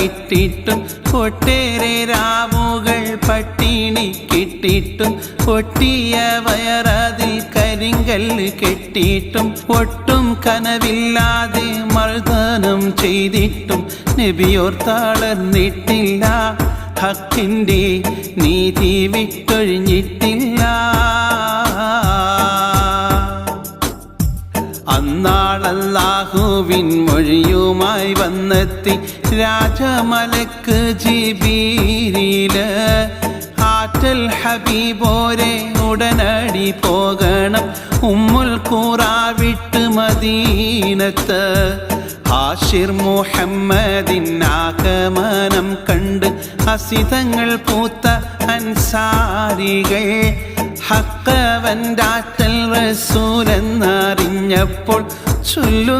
വിട്ടിട്ടും ഒട്ടേറെ രാവുകൾ പട്ടിണി കിട്ടിയിട്ടും പൊട്ടിയ വയറതിൽ കരിങ്കല്ല് കെട്ടിയിട്ടും ഒട്ടും കനവില്ലാതെ മർദ്ദനം ചെയ്തിട്ടും നബിയോർ തളർന്നിട്ടില്ല, ഹക്കിൻ്റെ നീതി വിട്ടൊഴിഞ്ഞിട്ടില്ല. അന്നാളല്ലാഹുവിൻ മൊഴിയുമായി വന്നെത്തി രാജമലക്ക് ജിബീരില്. ആറ്റൽ ഹബീബോരെ ഉടനടി പോകണം ഉമ്മുൽ ഖുറാ വിട്ട് മദീനത്ത്. ഹാഷിർ മുഹമ്മദിൻ ആഗമനം കണ്ട് ഹസിതങ്ങൾ പൂത്ത അൻസാരികൾ ഹക്കവൻ്റെ ആറ്റൽ റസൂലെന്നറിഞ്ഞപ്പോൾ ചൊല്ലു